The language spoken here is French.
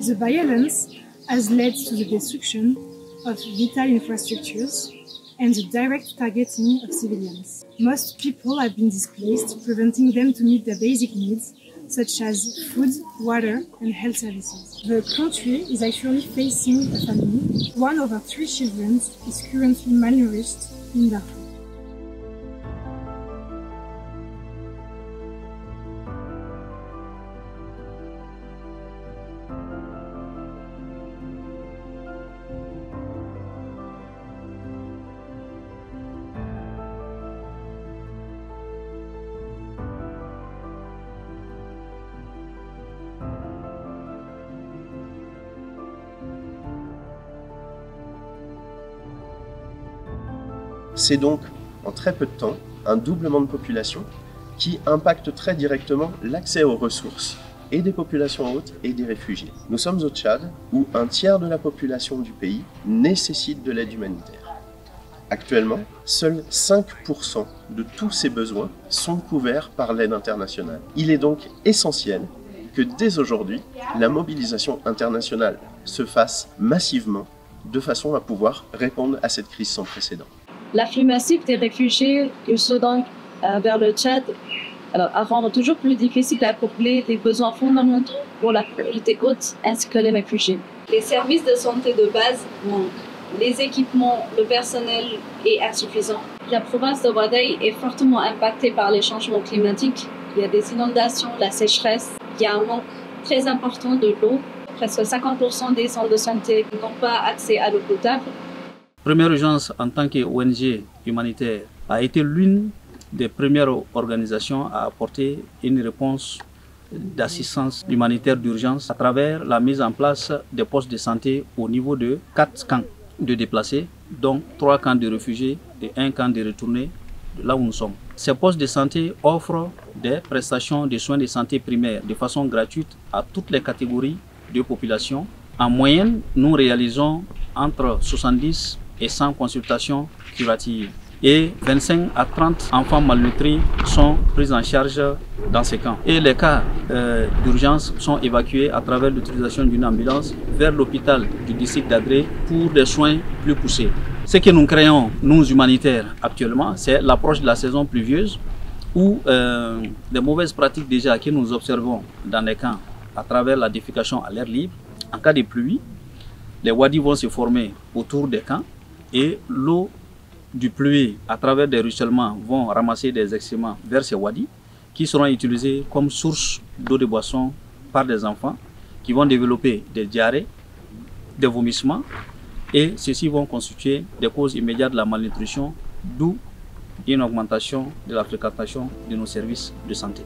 The violence has led to the destruction of vital infrastructures and the direct targeting of civilians. Most people have been displaced, preventing them to meet their basic needs, such as food, water, and health services. The country is actually facing a famine. 1 over 3 children is currently malnourished in Darfur. C'est donc, en très peu de temps, un doublement de population qui impacte très directement l'accès aux ressources et des populations hôtes et des réfugiés. Nous sommes au Tchad, où un tiers de la population du pays nécessite de l'aide humanitaire. Actuellement, seuls 5% de tous ces besoins sont couverts par l'aide internationale. Il est donc essentiel que dès aujourd'hui, la mobilisation internationale se fasse massivement de façon à pouvoir répondre à cette crise sans précédent. L'afflux massif des réfugiés du Soudan vers le Tchad à rendre toujours plus difficile à coupler les besoins fondamentaux pour la communauté haute ainsi que les réfugiés. Les services de santé de base manquent. Les équipements, le personnel est insuffisant. La province de Ouaddaï est fortement impactée par les changements climatiques. Il y a des inondations, la sécheresse, il y a un manque très important de l'eau. Presque 50% des centres de santé n'ont pas accès à l'eau potable. Première Urgence, en tant qu'ONG humanitaire, a été l'une des premières organisations à apporter une réponse d'assistance humanitaire d'urgence à travers la mise en place des postes de santé au niveau de 4 camps de déplacés, dont 3 camps de réfugiés et 1 camp de retournés de là où nous sommes. Ces postes de santé offrent des prestations de soins de santé primaires de façon gratuite à toutes les catégories de population. En moyenne, nous réalisons entre 70 et 100 consultations curatives. Et 25 à 30 enfants malnutris sont pris en charge dans ces camps. Et les cas d'urgence sont évacués à travers l'utilisation d'une ambulance vers l'hôpital du district d'Adré pour des soins plus poussés. Ce que nous créons, nous humanitaires, actuellement, c'est l'approche de la saison pluvieuse où des mauvaises pratiques déjà que nous observons dans les camps à travers la défécation à l'air libre. En cas de pluie, les wadis vont se former autour des camps et l'eau du pluie à travers des ruissellements vont ramasser des excréments vers ces wadis qui seront utilisés comme source d'eau de boisson par des enfants qui vont développer des diarrhées, des vomissements et ceux-ci vont constituer des causes immédiates de la malnutrition, d'où une augmentation de la fréquentation de nos services de santé.